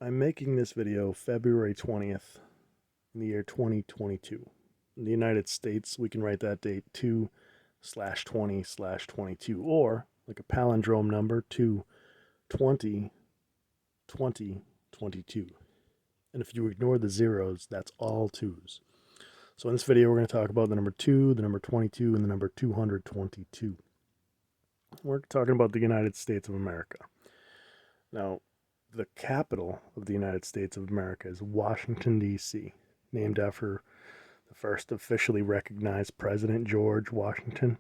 I'm making this video February 20th in the year 2022. In the United States, we can write that date 2/20/22, or like a palindrome number, 2/20/20/22. And if you ignore the zeros, that's all twos. So in this video, we're going to talk about the number 2, the number 22, and the number 222. We're talking about the United States of America. Now, the capital of the United States of America is Washington, D.C., named after the first officially recognized president, George Washington.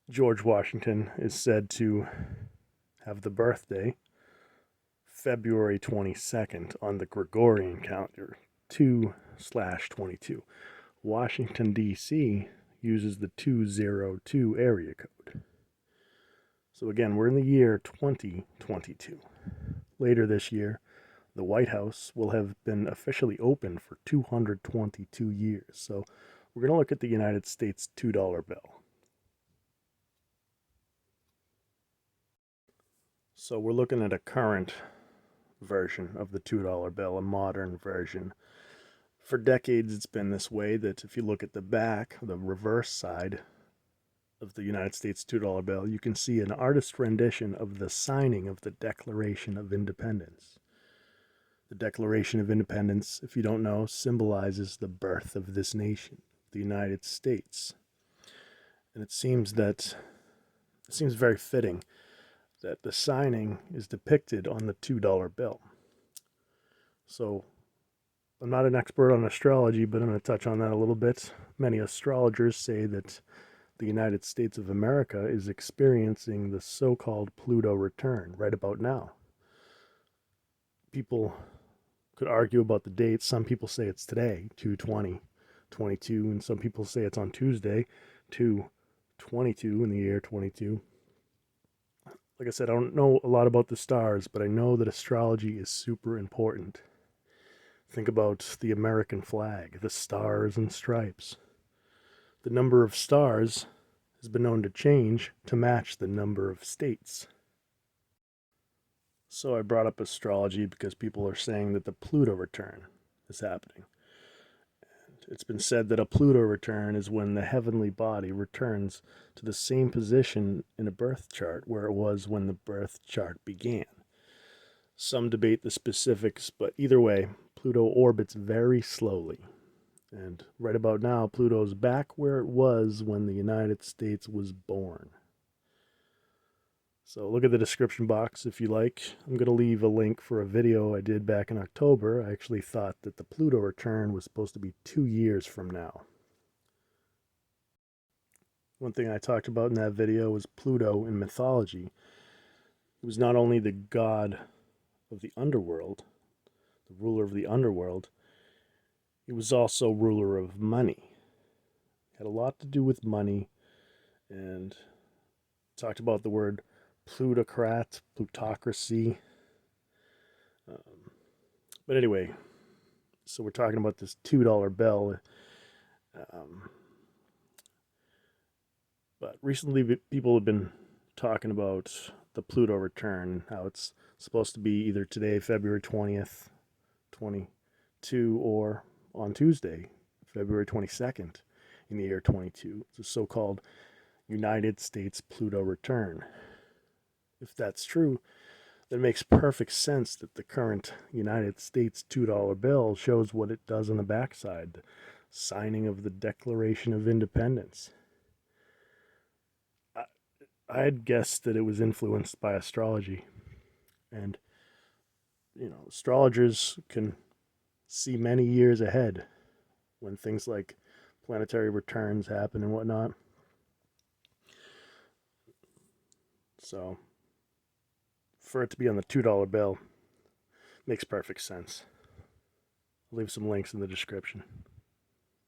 George Washington is said to have the birthday February 22nd on the Gregorian calendar, 2/22. Washington, D.C. uses the 202 area code. So again, we're in the year 2022. Later this year, the White House will have been officially open for 222 years. So we're going to look at the United States $2 bill. So we're looking at a current version of the $2 bill, a modern version. For decades, it's been this way that if you look at the back, the reverse side of the United States $2 bill, you can see an artist rendition of the signing of the Declaration of Independence. The Declaration of Independence, if you don't know, symbolizes the birth of this nation, the United States. And it seems very fitting that the signing is depicted on the $2 bill. So I'm not an expert on astrology, but I'm going to touch on that a little bit. Many astrologers say that the United States of America is experiencing the so-called Pluto return right about now. People could argue about the date. Some people say it's today, 2/20/22, and some people say it's on Tuesday, 2/22 in the year 22. Like I said, I don't know a lot about the stars, but I know that astrology is super important. Think about the American flag, the stars and stripes. The number of stars has been known to change to match the number of states. So I brought up astrology because people are saying that the Pluto return is happening. And it's been said that a Pluto return is when the heavenly body returns to the same position in a birth chart where it was when the birth chart began. Some debate the specifics, but either way, Pluto orbits very slowly. And right about now, Pluto's back where it was when the United States was born. So look at the description box if you like. I'm going to leave a link for a video I did back in October. I actually thought that the Pluto return was supposed to be 2 years from now. One thing I talked about in that video was Pluto in mythology. He was not only the god of the underworld, the ruler of the underworld, he was also ruler of money. He had a lot to do with money, and talked about the word plutocrat, plutocracy. But anyway, so we're talking about this $2 bill. But recently, people have been talking about the Pluto return, how it's supposed to be either today, February 20th, 22, or on Tuesday, February 22nd in the year 22. It's a so-called United States Pluto return. If that's true, then it makes perfect sense that the current United States $2 bill shows what it does on the backside, the signing of the Declaration of Independence. I had guessed that it was influenced by astrology. And, astrologers can see many years ahead when things like planetary returns happen and whatnot. So for it to be on the $2 bill makes perfect sense. I'll leave some links in the description.